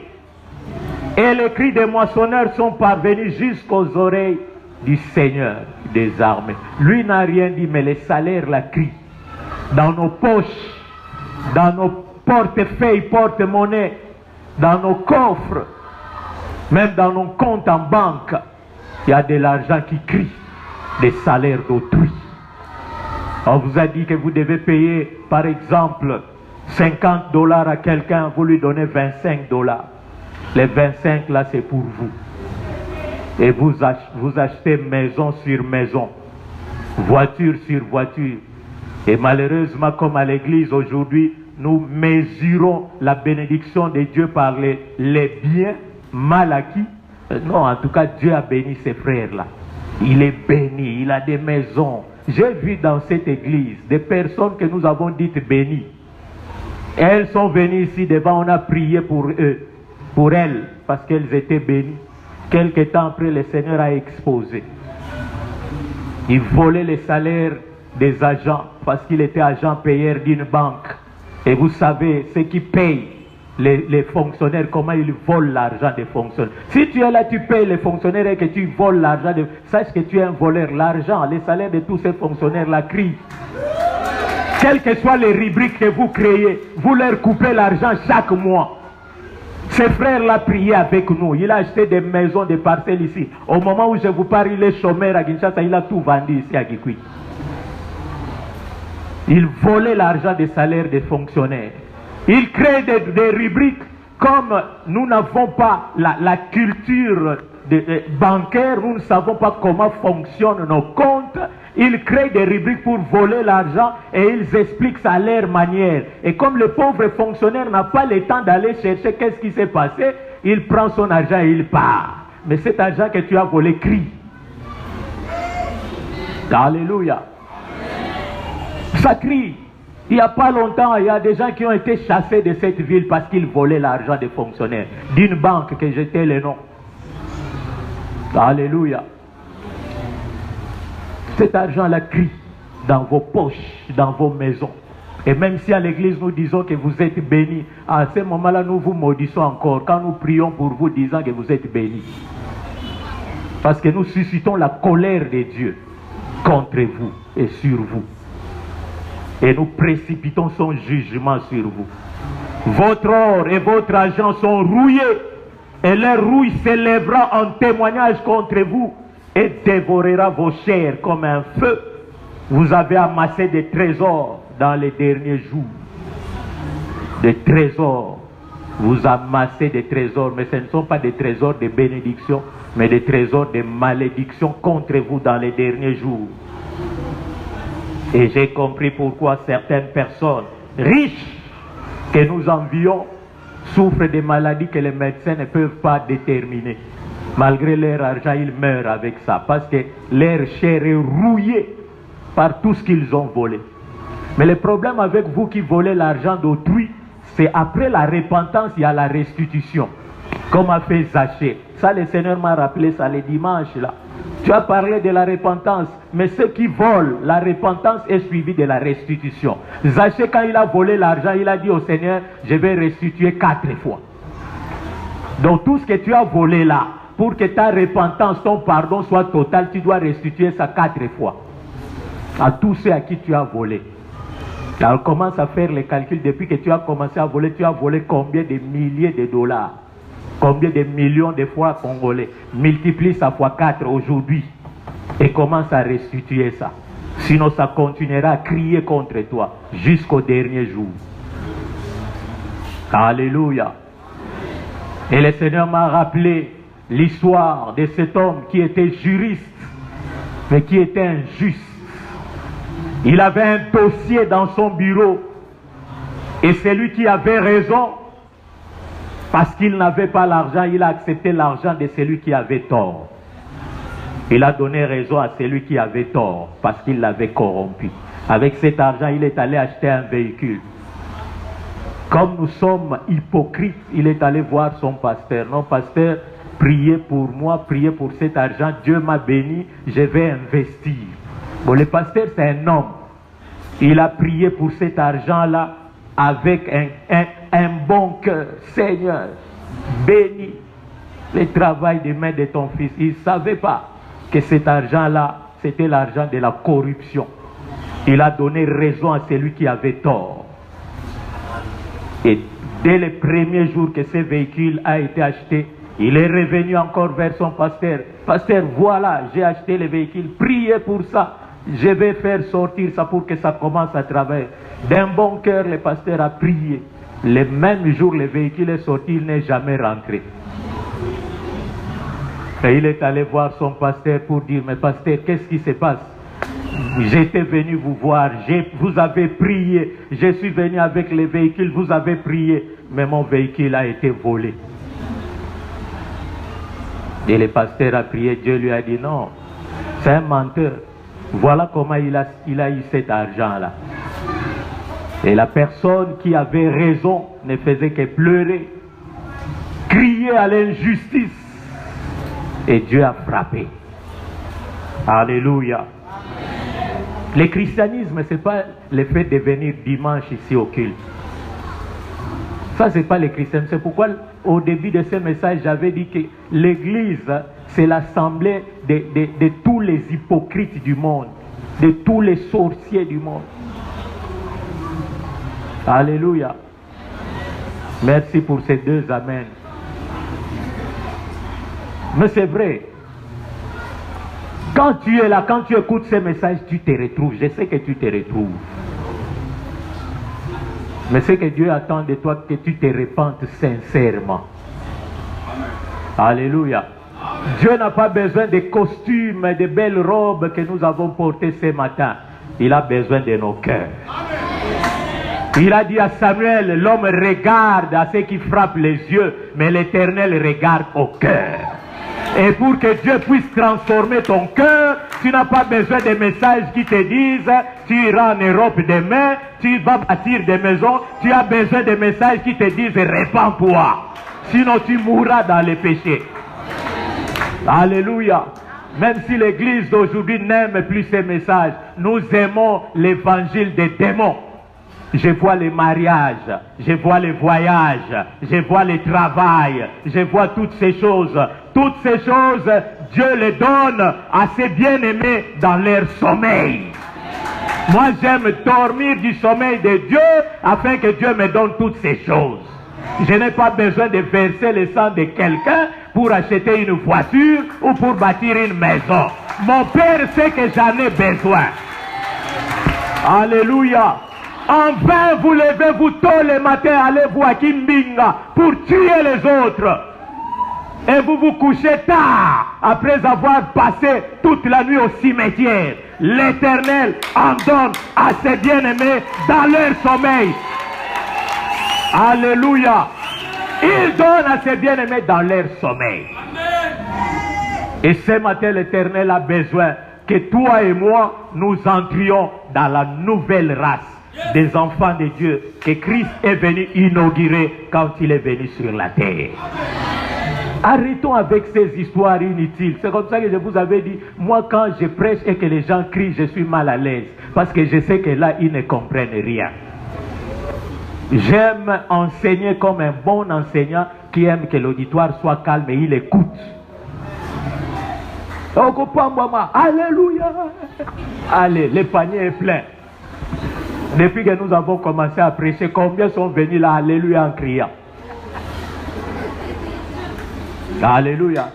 Et les cris des moissonneurs sont parvenus jusqu'aux oreilles du Seigneur des armées. Lui n'a rien dit, mais les salaires la crient. Dans nos poches, dans nos portefeuilles, porte-monnaie, dans nos coffres, même dans nos comptes en banque, il y a de l'argent qui crie, des salaires d'autrui. On vous a dit que vous devez payer, par exemple, $50 à quelqu'un, vous lui donnez $25. Les 25 là, c'est pour vous. Et vous achetez maison sur maison, voiture sur voiture. Et malheureusement, comme à l'église aujourd'hui, nous mesurons la bénédiction de Dieu par les biens mal acquis. Non, en tout cas, Dieu a béni ces frères-là. Il est béni, il a des maisons. J'ai vu dans cette église des personnes que nous avons dites bénies. Elles sont venues ici devant, on a prié pour eux, pour elles, parce qu'elles étaient bénies. Quelque temps après, le Seigneur a exposé. Il volait les salaires des agents parce qu'il était agent payeur d'une banque. Et vous savez, ceux qui payent les fonctionnaires, comment ils volent l'argent des fonctionnaires. Si tu es là, tu payes les fonctionnaires et que tu voles l'argent, sache que tu es un voleur. L'argent, les salaires de tous ces fonctionnaires-là crient. Quelles que soient les rubriques que vous créez, vous leur coupez l'argent chaque mois. Ces frères-là priaient avec nous. Il a acheté des maisons, des parcelles ici. Au moment où je vous parle, il est chômeur à Kinshasa, il a tout vendu ici à Gikwi. Il volait l'argent des salaires des fonctionnaires. Il crée des rubriques comme nous n'avons pas la culture bancaire, nous ne savons pas comment fonctionnent nos comptes. Ils créent des rubriques pour voler l'argent et ils expliquent ça à leur manière. Et comme le pauvre fonctionnaire n'a pas le temps d'aller chercher qu'est-ce qui s'est passé, il prend son argent et il part. Mais cet argent que tu as volé crie. Alléluia. Ça crie. Il n'y a pas longtemps, il y a des gens qui ont été chassés de cette ville parce qu'ils volaient l'argent des fonctionnaires. D'une banque que j'étais le nom. Alléluia. Cet argent-là crie dans vos poches, dans vos maisons. Et même si à l'église nous disons que vous êtes bénis, à ce moment-là nous vous maudissons encore quand nous prions pour vous disant que vous êtes bénis. Parce que nous suscitons la colère de Dieu contre vous et sur vous. Et nous précipitons son jugement sur vous. Votre or et votre argent sont rouillés. Et leur rouille s'élèvera en témoignage contre vous et dévorera vos chairs comme un feu. Vous avez amassé des trésors dans les derniers jours. Des trésors. Vous amassez des trésors, mais ce ne sont pas des trésors de bénédiction, mais des trésors de malédiction contre vous dans les derniers jours. Et j'ai compris pourquoi certaines personnes riches que nous envions souffrent de maladies que les médecins ne peuvent pas déterminer. Malgré leur argent, ils meurent avec ça. Parce que leur chair est rouillée par tout ce qu'ils ont volé. Mais le problème avec vous qui volez l'argent d'autrui, c'est après la repentance, il y a la restitution. Comme a fait Zachée. Ça, le Seigneur m'a rappelé ça le dimanche là. Tu as parlé de la repentance, mais ceux qui volent, la repentance est suivie de la restitution. Zachée, quand il a volé l'argent, il a dit au Seigneur, je vais restituer 4 fois. Donc tout ce que tu as volé là, pour que ta repentance, ton pardon soit total, tu dois restituer ça 4 fois. À tous ceux à qui tu as volé. Alors commence à faire les calculs. Depuis que tu as commencé à voler, tu as volé combien de milliers de dollars? Combien de millions de fois congolais? Multiplie ça fois 4 aujourd'hui. Et commence à restituer ça. Sinon ça continuera à crier contre toi jusqu'au dernier jour. Alléluia. Et le Seigneur m'a rappelé l'histoire de cet homme qui était juriste, mais qui était injuste. Il avait un dossier dans son bureau. Et celui qui avait raison, parce qu'il n'avait pas l'argent, il a accepté l'argent de celui qui avait tort. Il a donné raison à celui qui avait tort, parce qu'il l'avait corrompu. Avec cet argent, il est allé acheter un véhicule. Comme nous sommes hypocrites, il est allé voir son pasteur. Non, pasteur, priez pour moi, priez pour cet argent. Dieu m'a béni, je vais investir. Bon, le pasteur, c'est un homme. Il a prié pour cet argent-là avec un bon cœur. Seigneur, bénis le travail des mains de ton fils. Il ne savait pas que cet argent-là, c'était l'argent de la corruption. Il a donné raison à celui qui avait tort. Et dès le premier jour que ce véhicule a été acheté, il est revenu encore vers son pasteur. Pasteur, voilà, j'ai acheté le véhicule. Priez pour ça. Je vais faire sortir ça pour que ça commence à travailler. D'un bon cœur, le pasteur a prié. Le même jour, le véhicule est sorti, il n'est jamais rentré. Et il est allé voir son pasteur pour dire, mais pasteur, qu'est-ce qui se passe? J'étais venu vous voir, vous avez prié, je suis venu avec les véhicules, vous avez prié, mais mon véhicule a été volé. Et le pasteur a prié, Dieu lui a dit non, c'est un menteur. Voilà comment il a eu cet argent-là. Et la personne qui avait raison ne faisait que pleurer, crier à l'injustice. Et Dieu a frappé. Alléluia. Le christianisme, ce n'est pas le fait de venir dimanche ici au culte. Ça, ce n'est pas le christianisme. C'est pourquoi, au début de ce message, j'avais dit que l'Église, c'est l'assemblée de tous les hypocrites du monde, de tous les sorciers du monde. Alléluia. Merci pour ces deux amens. Mais c'est vrai. Quand tu es là, quand tu écoutes ces messages, tu te retrouves. Je sais que tu te retrouves. Mais c'est que Dieu attend de toi que tu te repentes sincèrement. Alléluia. Dieu n'a pas besoin de costumes, de belles robes que nous avons portées ce matin. Il a besoin de nos cœurs. Il a dit à Samuel, l'homme regarde à ceux qui frappent les yeux, mais l'Éternel regarde au cœur. Et pour que Dieu puisse transformer ton cœur, tu n'as pas besoin de messages qui te disent tu iras en Europe demain, tu vas bâtir des maisons. Tu as besoin de messages qui te disent répands-toi, sinon tu mourras dans les péchés. Alléluia. Même si l'église d'aujourd'hui n'aime plus ces messages, nous aimons l'évangile des démons. Je vois les mariages, je vois les voyages, je vois le travail, je vois toutes ces choses. Toutes ces choses, Dieu les donne à ses bien-aimés dans leur sommeil. Moi, j'aime dormir du sommeil de Dieu afin que Dieu me donne toutes ces choses. Je n'ai pas besoin de verser le sang de quelqu'un pour acheter une voiture ou pour bâtir une maison. Mon Père sait que j'en ai besoin. Alléluia. En vain, vous levez-vous tôt le matin, allez-vous à Kimbinga pour tuer les autres. Et vous vous couchez tard, après avoir passé toute la nuit au cimetière. L'Éternel en donne à ses bien-aimés dans leur sommeil. Alléluia. Il donne à ses bien-aimés dans leur sommeil. Et ce matin, l'Éternel a besoin que toi et moi, nous entrions dans la nouvelle race des enfants de Dieu que Christ est venu inaugurer quand il est venu sur la terre. Arrêtons avec ces histoires inutiles. C'est comme ça que je vous avais dit, moi quand je prêche et que les gens crient, je suis mal à l'aise. Parce que je sais que là, ils ne comprennent rien. J'aime enseigner comme un bon enseignant qui aime que l'auditoire soit calme et il écoute. Alléluia. Allez, le panier est plein. Depuis que nous avons commencé à prêcher, combien sont venus là, alléluia, en criant? Alléluia.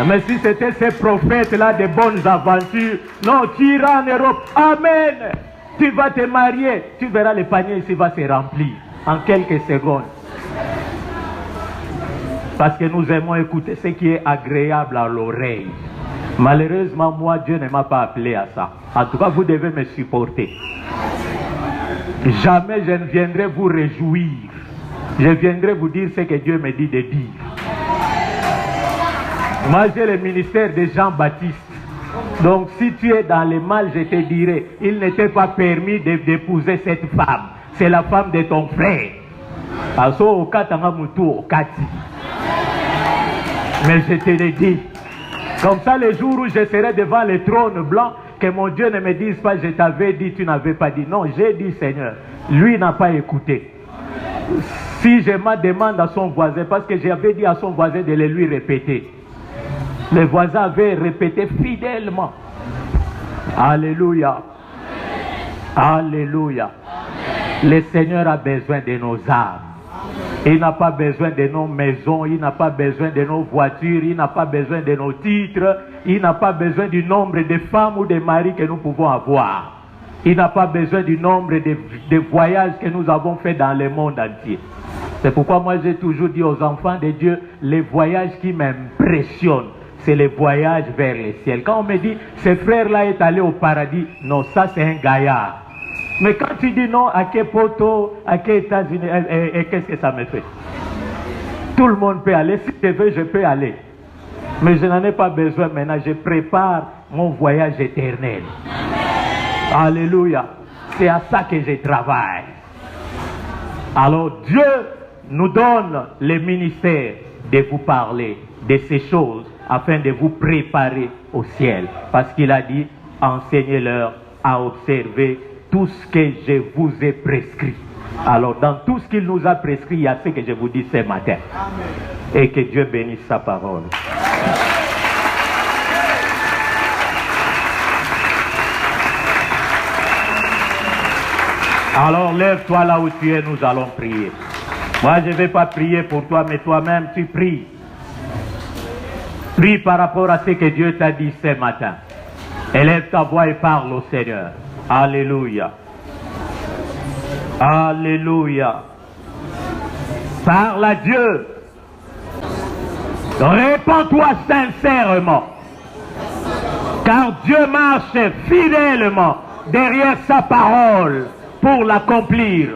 Mais si c'était ces prophètes-là de bonnes aventures, non, tu iras en Europe, amen. Tu vas te marier, tu verras le panier ici va se remplir en quelques secondes. Parce que nous aimons écouter ce qui est agréable à l'oreille. Malheureusement, moi, Dieu ne m'a pas appelé à ça. En tout cas, vous devez me supporter. Jamais je ne viendrai vous réjouir. Je viendrai vous dire ce que Dieu me dit de dire. Moi, j'ai le ministère de Jean-Baptiste. Donc, si tu es dans le mal, je te dirai, il n'était pas permis d'épouser cette femme. C'est la femme de ton frère. Mais je te l'ai dit. Comme ça, le jour où je serai devant le trône blanc, que mon Dieu ne me dise pas, je t'avais dit, tu n'avais pas dit. Non, j'ai dit, Seigneur. Lui n'a pas écouté. Si je me demande à son voisin, parce que j'avais dit à son voisin de le lui répéter. Le voisin avait répété fidèlement. Alléluia. Alléluia. Le Seigneur a besoin de nos âmes. Il n'a pas besoin de nos maisons, il n'a pas besoin de nos voitures, il n'a pas besoin de nos titres, il n'a pas besoin du nombre de femmes ou de maris que nous pouvons avoir. Il n'a pas besoin du nombre de voyages que nous avons fait dans le monde entier. C'est pourquoi moi j'ai toujours dit aux enfants de Dieu, les voyages qui m'impressionnent, c'est le voyage vers le ciel. Quand on me dit, ce frère-là est allé au paradis, non, ça c'est un gaillard. Mais quand tu dis non, à quel poteau, à quel États-Unis, et qu'est-ce que ça me fait? Tout le monde peut aller, si je veux, je peux aller. Mais je n'en ai pas besoin maintenant, je prépare mon voyage éternel. Alléluia. C'est à ça que je travaille. Alors Dieu nous donne le ministère de vous parler de ces choses afin de vous préparer au ciel. Parce qu'il a dit, enseignez-leur à observer tout ce que je vous ai prescrit. Alors dans tout ce qu'il nous a prescrit, il y a ce que je vous dis ce matin. Amen. Et que Dieu bénisse sa parole. Alors lève-toi là où tu es, nous allons prier. Moi je ne vais pas prier pour toi, mais toi-même tu pries. Prie par rapport à ce que Dieu t'a dit ce matin. Élève ta voix et parle au Seigneur. Alléluia. Alléluia. Parle à Dieu. Réponds-toi sincèrement. Car Dieu marche fidèlement derrière sa parole pour l'accomplir.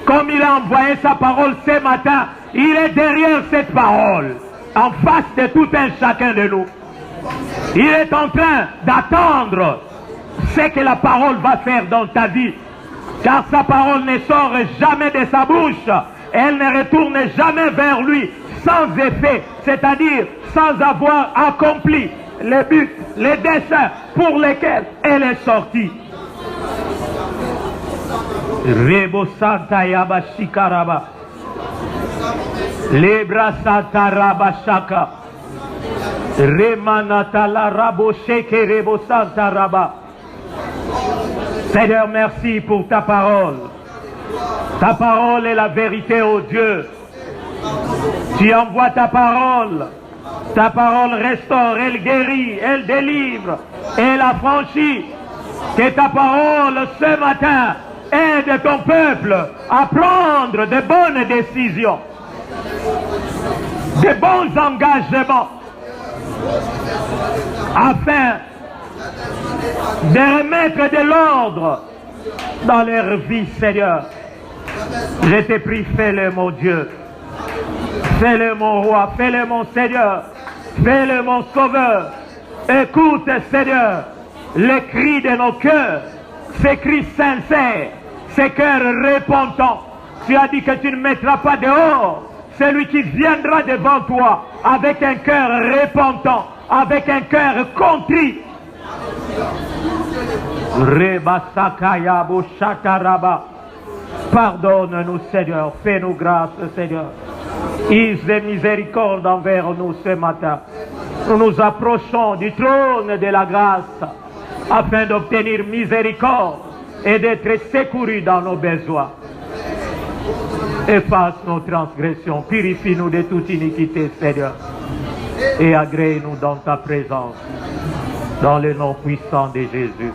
Comme il a envoyé sa parole ce matin, il est derrière cette parole, en face de tout un chacun de nous. Il est en train d'attendre ce que la parole va faire dans ta vie. Car sa parole ne sort jamais de sa bouche. Elle ne retourne jamais vers lui sans effet, c'est-à-dire sans avoir accompli les buts, les desseins pour lesquels elle est sortie. Rebo Santa Yaba Shikaraba. Lebra Santa Raba Shaka. Remanata la Rabo Sheke Rebo Santa Raba. Seigneur, merci pour ta parole. Ta parole est la vérité, ô Dieu. Tu envoies ta parole. Ta parole restaure, elle guérit, elle délivre, elle affranchit. Que ta parole ce matin aide ton peuple à prendre de bonnes décisions, de bons engagements, afin de remettre de l'ordre dans leur vie, Seigneur. Je te prie, fais-le, mon Dieu. Fais-le, mon roi. Fais-le, mon Seigneur. Fais-le, mon sauveur. Écoute, Seigneur, les cris de nos cœurs, ces cris sincères, ces cœurs repentants. Tu as dit que tu ne mettras pas dehors celui qui viendra devant toi avec un cœur repentant, avec un cœur contrit. Pardonne-nous, Seigneur, fais-nous grâce, Seigneur. Ise de miséricorde envers nous ce matin. Nous nous approchons du trône de la grâce afin d'obtenir miséricorde et d'être secourus dans nos besoins. Efface nos transgressions, purifie-nous de toute iniquité, Seigneur, et agrée-nous dans ta présence, dans le nom puissant de Jésus,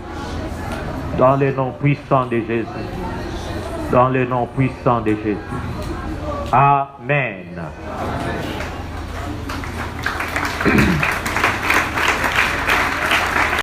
dans le nom puissant de Jésus, dans le nom puissant de Jésus. Amen.